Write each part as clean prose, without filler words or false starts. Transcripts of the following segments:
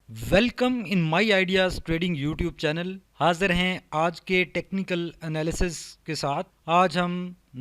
Welcome in my ideas trading YouTube channel. हाजिर हैं आज के टेक्निकल एनालिसिस के साथ। आज हम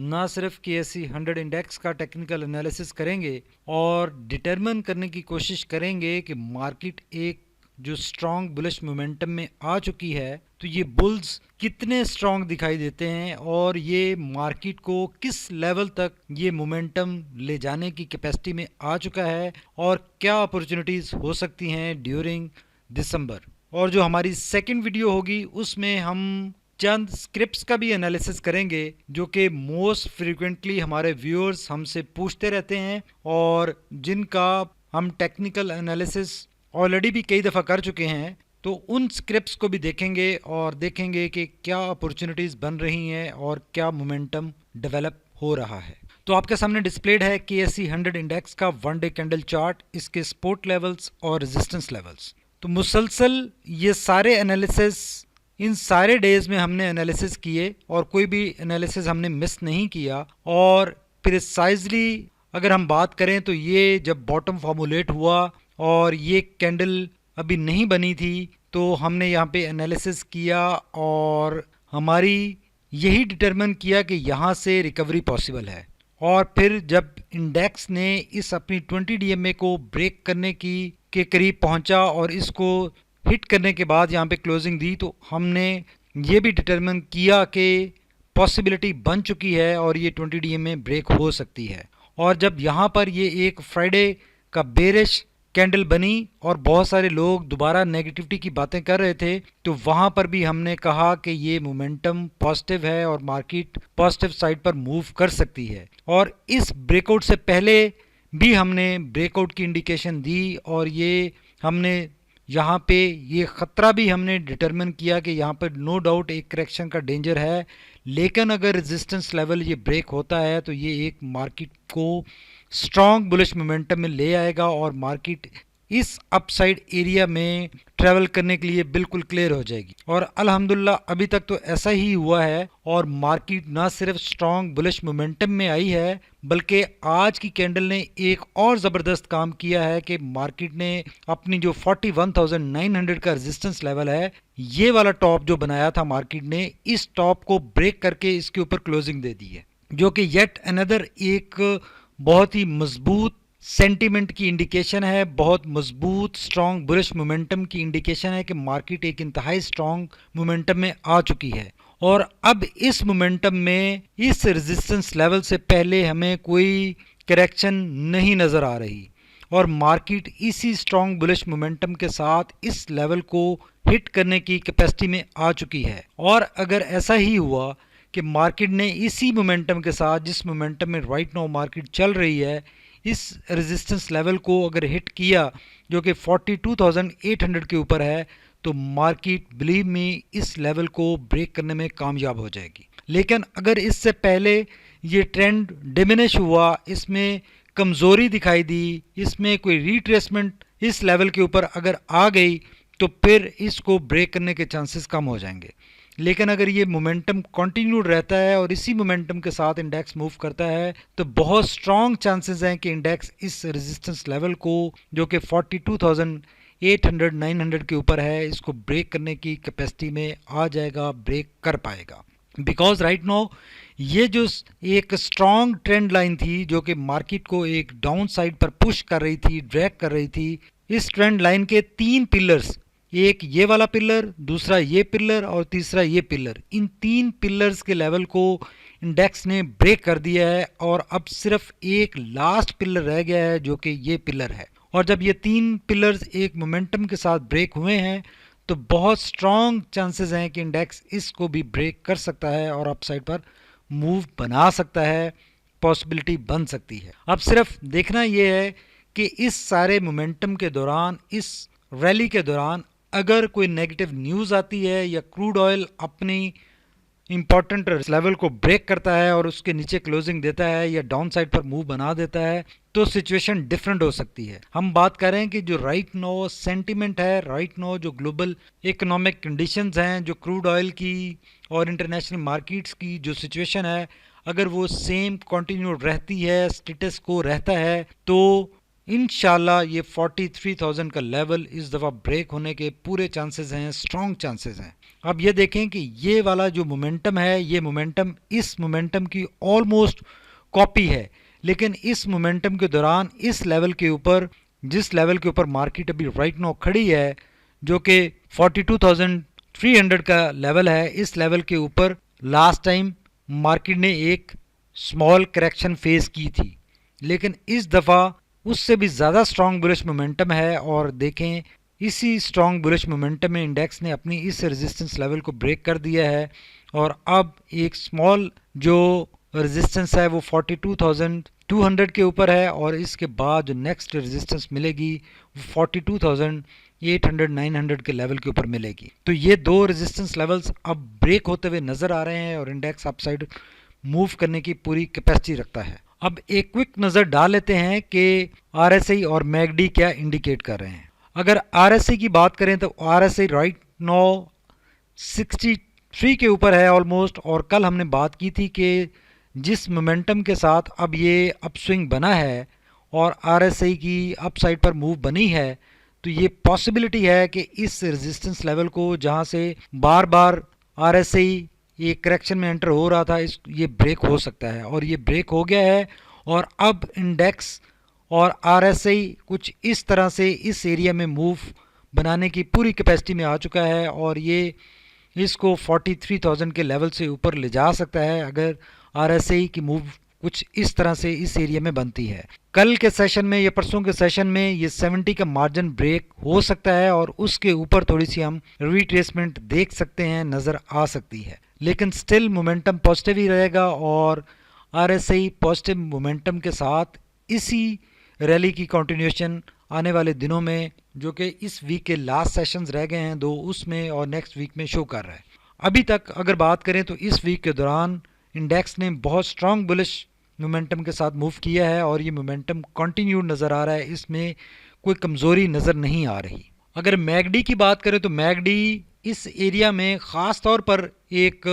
ना सिर्फ KSE 100 इंडेक्स का टेक्निकल एनालिसिस करेंगे और डिटरमिन करने की कोशिश करेंगे कि मार्केट एक जो स्ट्रॉन्ग बुलिश मोमेंटम में आ चुकी है, तो ये बुल्स कितने स्ट्रॉन्ग दिखाई देते हैं और ये मार्केट को किस लेवल तक ये मोमेंटम ले जाने की कैपेसिटी में आ चुका है और क्या अपॉर्चुनिटीज़ हो सकती हैं ड्यूरिंग दिसंबर। और जो हमारी सेकंड वीडियो होगी उसमें हम चंद स्क्रिप्ट्स का भी एनालिसिस करेंगे जो कि मोस्ट फ्रीक्वेंटली हमारे व्यूअर्स हमसे पूछते रहते हैं और जिनका हम टेक्निकल एनालिसिस ऑलरेडी भी कई दफ़ा कर चुके हैं। तो उन स्क्रिप्ट्स को भी देखेंगे और देखेंगे कि क्या अपॉर्चुनिटीज़ बन रही हैं और क्या मोमेंटम डेवलप हो रहा है। तो आपके सामने डिस्प्लेड है KSE 100 इंडेक्स का 1 डे कैंडल चार्ट, इसके सपोर्ट लेवल्स और रेजिस्टेंस लेवल्स। तो मुसलसल ये सारे एनालिसिस इन सारे डेज में हमने एनालिसिस किए और कोई भी एनालिसिस हमने मिस नहीं किया। और प्रिसाइजली अगर हम बात करें तो ये जब बॉटम फॉर्मुलेट हुआ और ये कैंडल अभी नहीं बनी थी तो हमने यहाँ पे एनालिसिस किया और हमारी यही डिटरमिन किया कि यहाँ से रिकवरी पॉसिबल है। और फिर जब इंडेक्स ने इस अपनी 20 DMA को ब्रेक करने की के करीब पहुँचा और इसको हिट करने के बाद यहाँ पे क्लोजिंग दी, तो हमने ये भी डिटरमिन किया कि पॉसिबिलिटी बन चुकी है और ये 20 DMA ब्रेक हो सकती है। और जब यहाँ पर ये एक फ्राइडे का बेरिश कैंडल बनी और बहुत सारे लोग दोबारा नेगेटिविटी की बातें कर रहे थे, तो वहाँ पर भी हमने कहा कि ये मोमेंटम पॉजिटिव है और मार्केट पॉजिटिव साइड पर मूव कर सकती है। और इस ब्रेकआउट से पहले भी हमने ब्रेकआउट की इंडिकेशन दी और ये हमने यहाँ पे ये ख़तरा भी हमने डिटरमिन किया कि यहाँ पर नो डाउट एक करेक्शन का डेंजर है, लेकिन अगर रेजिस्टेंस लेवल ये ब्रेक होता है तो ये एक मार्केट को स्ट्रॉन्ग बुलिश मोमेंटम में ले आएगा और मार्केट इस अपसाइड एरिया में ट्रैवल करने के लिए बिल्कुल क्लियर हो जाएगी। और अल्हम्दुलिल्लाह अभी तक तो ऐसा ही हुआ है और मार्केट ना सिर्फ स्ट्रॉन्ग बुलिश मोमेंटम में आई है बल्कि आज की कैंडल ने एक और ज़बरदस्त काम किया है कि मार्केट ने अपनी जो 41,900 का रेजिस्टेंस लेवल है, ये वाला टॉप जो बनाया था मार्केट ने, इस टॉप को ब्रेक करके इसके ऊपर क्लोजिंग दे दी है, जो कि येट अनदर एक बहुत ही मजबूत सेंटीमेंट की इंडिकेशन है, बहुत मजबूत स्ट्रॉन्ग बुलिश मोमेंटम की इंडिकेशन है कि मार्केट एक इंतहाई स्ट्रॉन्ग मोमेंटम में आ चुकी है। और अब इस मोमेंटम में इस रेजिस्टेंस लेवल से पहले हमें कोई करेक्शन नहीं नज़र आ रही और मार्केट इसी स्ट्रॉन्ग बुलिश मोमेंटम के साथ इस लेवल को हिट करने की कैपेसिटी में आ चुकी है। और अगर ऐसा ही हुआ कि मार्केट ने इसी मोमेंटम के साथ, जिस मोमेंटम में राइट नाउ मार्केट चल रही है, इस रेजिस्टेंस लेवल को अगर हिट किया जो कि 42,800 के ऊपर है, तो मार्केट बिलीव में इस लेवल को ब्रेक करने में कामयाब हो जाएगी। लेकिन अगर इससे पहले ये ट्रेंड डिमिनिश हुआ, इसमें कमज़ोरी दिखाई दी, इसमें कोई रिट्रेसमेंट इस लेवल के ऊपर अगर आ गई, तो फिर इसको ब्रेक करने के चांसेस कम हो जाएंगे। लेकिन अगर ये मोमेंटम कंटिन्यूड रहता है और इसी मोमेंटम के साथ इंडेक्स मूव करता है, तो बहुत स्ट्रॉन्ग चांसेस हैं कि इंडेक्स इस रेजिस्टेंस लेवल को जो कि 42,800 900 के ऊपर है, इसको ब्रेक करने की कैपेसिटी में आ जाएगा, ब्रेक कर पाएगा। बिकॉज राइट नाउ ये जो एक स्ट्रॉन्ग ट्रेंड लाइन थी जो कि मार्केट को एक डाउन साइड पर पुश कर रही थी, ड्रैग कर रही थी, इस ट्रेंड लाइन के 3 पिलर्स, एक ये वाला पिलर, दूसरा ये पिलर और तीसरा ये पिलर, इन 3 पिलर्स के लेवल को इंडेक्स ने ब्रेक कर दिया है और अब सिर्फ एक लास्ट पिलर रह गया है जो कि ये पिलर है। और जब ये 3 पिलर्स एक मोमेंटम के साथ ब्रेक हुए हैं तो बहुत स्ट्रॉन्ग चांसेस हैं कि इंडेक्स इसको भी ब्रेक कर सकता है और अपसाइड पर मूव बना सकता है, पॉसिबिलिटी बन सकती है। अब सिर्फ देखना ये है कि इस सारे मोमेंटम के दौरान, इस रैली के दौरान अगर कोई नेगेटिव न्यूज़ आती है या क्रूड ऑयल अपनी इंपॉर्टेंट लेवल को ब्रेक करता है और उसके नीचे क्लोजिंग देता है या डाउन साइड पर मूव बना देता है, तो सिचुएशन डिफरेंट हो सकती है। हम बात कर रहे हैं कि जो राइट नो सेंटीमेंट है, राइट नो जो ग्लोबल इकोनॉमिक कंडीशंस हैं, जो क्रूड ऑयल की और इंटरनेशनल मार्केट्स की जो सिचुएशन है, अगर वो सेम कंटिन्यू रहती है, स्टेटस को रहता है, तो इंशाल्लाह ये 43,000 का लेवल इस दफ़ा ब्रेक होने के पूरे चांसेस हैं, स्ट्रॉन्ग चांसेस हैं। अब ये देखें कि ये वाला जो मोमेंटम है, ये मोमेंटम इस मोमेंटम की ऑलमोस्ट कॉपी है, लेकिन इस मोमेंटम के दौरान इस लेवल के ऊपर, जिस लेवल के ऊपर मार्केट अभी राइट नाउ खड़ी है, जो कि 42,300 का लेवल है, इस लेवल के ऊपर लास्ट टाइम मार्केट ने एक स्मॉल करेक्शन फेस की थी, लेकिन इस दफ़ा उससे भी ज़्यादा स्ट्रॉन्ग बुलिश मोमेंटम है। और देखें, इसी स्ट्रॉन्ग बुलिश मोमेंटम में इंडेक्स ने अपनी इस रेजिस्टेंस लेवल को ब्रेक कर दिया है और अब एक स्मॉल जो रेजिस्टेंस है वो 42,200 के ऊपर है और इसके बाद जो नेक्स्ट रेजिस्टेंस मिलेगी वो 42,800-900 के लेवल के ऊपर मिलेगी। तो ये दो रेजिस्टेंस लेवल्स अब ब्रेक होते हुए नज़र आ रहे हैं और इंडेक्स अपसाइड मूव करने की पूरी कैपेसिटी रखता है। अब एक क्विक नज़र डाल लेते हैं कि आरएसआई और मैकडी क्या इंडिकेट कर रहे हैं। अगर आरएसआई की बात करें तो आरएसआई राइट नो 63 के ऊपर है ऑलमोस्ट, और कल हमने बात की थी कि जिस मोमेंटम के साथ अब ये अपस्विंग बना है और आरएसआई की अपसाइड पर मूव बनी है, तो ये पॉसिबिलिटी है कि इस रेजिस्टेंस लेवल को जहां से बार बार आरएसआई ये करेक्शन में एंटर हो रहा था, इस ये ब्रेक हो सकता है और ये ब्रेक हो गया है। और अब इंडेक्स और आरएसआई कुछ इस तरह से इस एरिया में मूव बनाने की पूरी कैपेसिटी में आ चुका है और ये इसको 43,000 के लेवल से ऊपर ले जा सकता है अगर आरएसआई की मूव कुछ इस तरह से इस एरिया में बनती है। कल के सेशन में या परसों के सेशन में ये 70 का मार्जिन ब्रेक हो सकता है और उसके ऊपर थोड़ी सी हम रिट्रेसमेंट देख सकते हैं, नज़र आ सकती है, लेकिन स्टिल मोमेंटम पॉजिटिव ही रहेगा और आरएसआई पॉजिटिव मोमेंटम के साथ इसी रैली की कंटिन्यूएशन आने वाले दिनों में, जो कि इस वीक के लास्ट सेशंस रह गए हैं दो, उसमें और नेक्स्ट वीक में शो कर रहा है। अभी तक अगर बात करें तो इस वीक के दौरान इंडेक्स ने बहुत स्ट्रॉन्ग बुलिश मोमेंटम के साथ मूव किया है और ये मोमेंटम कंटिन्यूड नज़र आ रहा है, इसमें कोई कमज़ोरी नज़र नहीं आ रही। अगर मैकडी की बात करें तो मैकडी इस एरिया में ख़ास तौर पर एक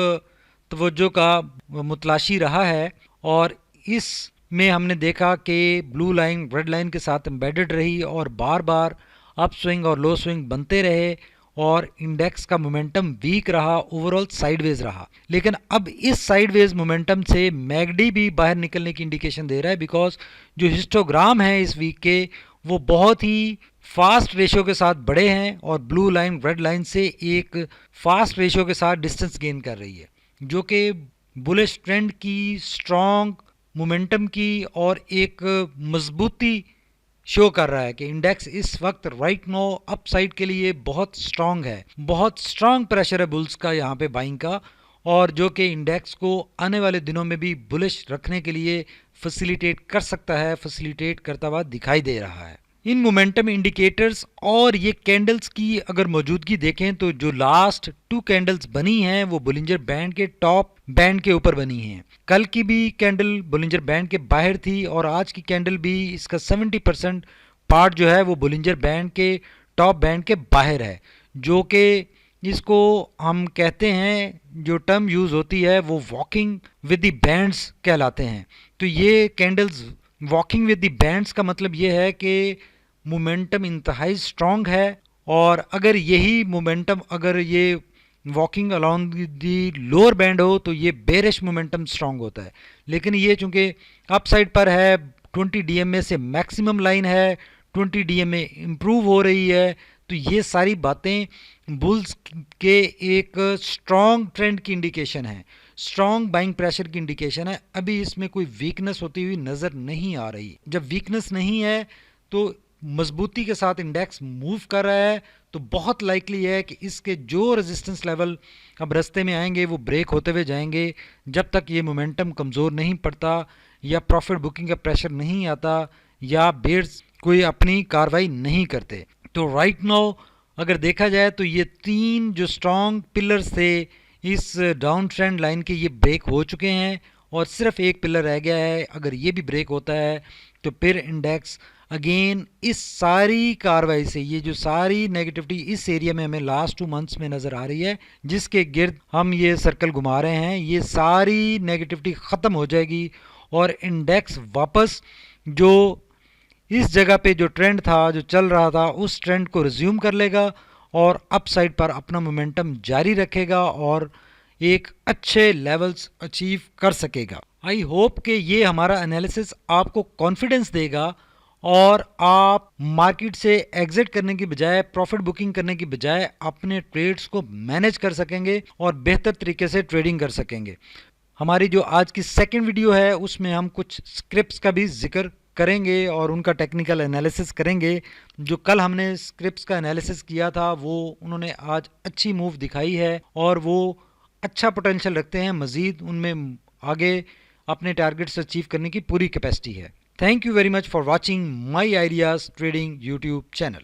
तवज्जो का मुतलाशी रहा है और इस में हमने देखा कि ब्लू लाइन रेड लाइन के साथ एम्बेडेड रही और बार बार अप स्विंग और लो स्विंग बनते रहे और इंडेक्स का मोमेंटम वीक रहा, ओवरऑल साइडवेज रहा। लेकिन अब इस साइडवेज मोमेंटम से मैकडी भी बाहर निकलने की इंडिकेशन दे रहा है, बिकॉज जो हिस्टोग्राम है इस वीक के वो बहुत ही फास्ट रेशियो के साथ बढ़े हैं और ब्लू लाइन रेड लाइन से एक फास्ट रेशियो के साथ डिस्टेंस गेन कर रही है, जो कि बुलिश ट्रेंड की स्ट्रॉन्ग मोमेंटम की और एक मजबूती शो कर रहा है कि इंडेक्स इस वक्त राइट नो अपसाइड के लिए बहुत स्ट्रांग है, बहुत स्ट्रांग प्रेशर है बुल्स का यहाँ पे बाइंग का, और जो कि इंडेक्स को आने वाले दिनों में भी बुलिश रखने के लिए फैसिलिटेट कर सकता है, फैसिलिटेट करता हुआ दिखाई दे रहा है। इन मोमेंटम इंडिकेटर्स और ये कैंडल्स की अगर मौजूदगी देखें तो जो लास्ट टू कैंडल्स बनी हैं वो बोलिंजर बैंड के टॉप बैंड के ऊपर बनी हैं। कल की भी कैंडल बोलिंजर बैंड के बाहर थी और आज की कैंडल भी इसका 70% पार्ट जो है वो बोलिंजर बैंड के टॉप बैंड के बाहर है, जो कि इसको हम कहते हैं, जो टर्म यूज़ होती है वो वॉकिंग विद द बैंड्स कहलाते हैं। तो ये candles walking with the bands का मतलब ये है कि मोमेंटम इंतहाई स्ट्रॉन्ग है और अगर यही मोमेंटम अगर ये walking along the lower band हो तो ये बेरिश मोमेंटम स्ट्रॉन्ग होता है। लेकिन ये चूंकि अपसाइड पर है, 20 डीएमए से मैक्सिमम लाइन है, 20 डीएमए इम्प्रूव हो रही है, तो ये सारी बातें बुल्स के एक स्ट्रॉन्ग ट्रेंड की इंडिकेशन है, स्ट्रॉन्ग बाइंग प्रेशर की इंडिकेशन है। अभी इसमें कोई वीकनेस होती हुई नज़र नहीं आ रही। जब वीकनेस नहीं है तो मजबूती के साथ इंडेक्स मूव कर रहा है, तो बहुत लाइकली है कि इसके जो रेजिस्टेंस लेवल अब रास्ते में आएंगे वो ब्रेक होते हुए जाएंगे जब तक ये मोमेंटम कमज़ोर नहीं पड़ता या प्रॉफिट बुकिंग का प्रेशर नहीं आता या बेयर्स कोई अपनी कार्रवाई नहीं करते। तो राइट नाउ अगर देखा जाए तो ये तीन जो स्ट्रॉन्ग पिलर्स थे इस डाउन ट्रेंड लाइन के, ये ब्रेक हो चुके हैं और सिर्फ एक पिलर रह गया है। अगर ये भी ब्रेक होता है तो फिर इंडेक्स अगेन इस सारी कार्रवाई से, ये जो सारी नेगेटिविटी इस एरिया में हमें लास्ट 2 मंथ्स में नज़र आ रही है जिसके गिर्द हम ये सर्कल घुमा रहे हैं, ये सारी नेगेटिविटी ख़त्म हो जाएगी और इंडेक्स वापस जो इस जगह पे जो ट्रेंड था, जो चल रहा था, उस ट्रेंड को रिज्यूम कर लेगा और अप साइड पर अपना मोमेंटम जारी रखेगा और एक अच्छे लेवल्स अचीव कर सकेगा। आई होप कि ये हमारा एनालिसिस आपको कॉन्फिडेंस देगा और आप मार्केट से एग्जिट करने की बजाय, प्रॉफिट बुकिंग करने की बजाय अपने ट्रेड्स को मैनेज कर सकेंगे और बेहतर तरीके से ट्रेडिंग कर सकेंगे। हमारी जो आज की सेकंड वीडियो है उसमें हम कुछ स्क्रिप्ट्स का भी जिक्र करेंगे और उनका टेक्निकल एनालिसिस करेंगे। जो कल हमने स्क्रिप्ट्स का एनालिसिस किया था वो उन्होंने आज अच्छी मूव दिखाई है और वो अच्छा पोटेंशियल रखते हैं, मज़ीद उनमें आगे अपने टारगेट्स अचीव करने की पूरी कैपेसिटी है। Thank you very much for watching my ideas trading YouTube channel.